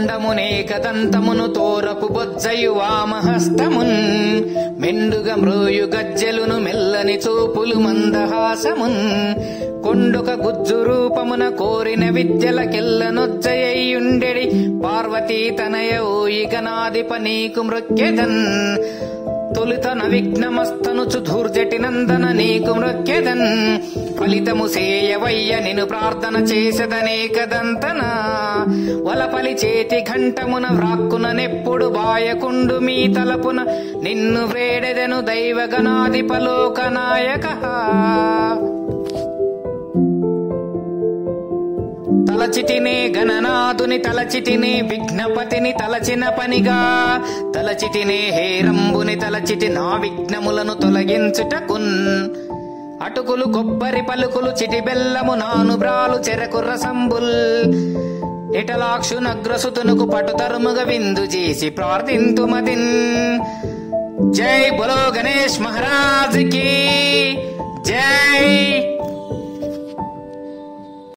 తొండమునేకదంతమును తోరపు బొజ్జయు వామహస్తమున్ మెండుగ మ్రోయు గజ్జెలును మెల్లని చూపులు మందహాసమున్ కొండొక గుజ్జు రూపమున కోరిన విద్యలకెల్లనొజ్జయ్యుండెడి పార్వతీ తనయ ఓయిగనాదిప నీకు మృక్కెదన్ తొలుత నవిఘ్నమస్తనుచు ధూర్జటి నందన నీకు మృక్కెదన్ ఫలితము సేయవయ్య నిను ప్రార్థన చేసెదనేకదంతన వలపలి చేతి ఘంటమున వ్రాక్కున నెప్పుడు బాయకుండు మీ తలపున నిన్ను వ్రేడెదెను దైవగణాధిపలోకనాయక తలచిటినే గణనాథుని తలచిటినే విఘ్నపతిని తలచిన పనిగా తలచిటినే హేరంబుని తలచిటి నా విఘ్నములను తొలగించుటకున్ అటుకులు కొబ్బరి పలుకులు చిటి బెల్లము నానుబ్రాలు చెరకు రసంబుల్ ఇటలాక్షు నగ్రసుతునుకు పటుతరుముగ విందు చేసి ప్రార్థింతుమతిన్. జై బోలో గణేష్ మహారాజ్ కీ.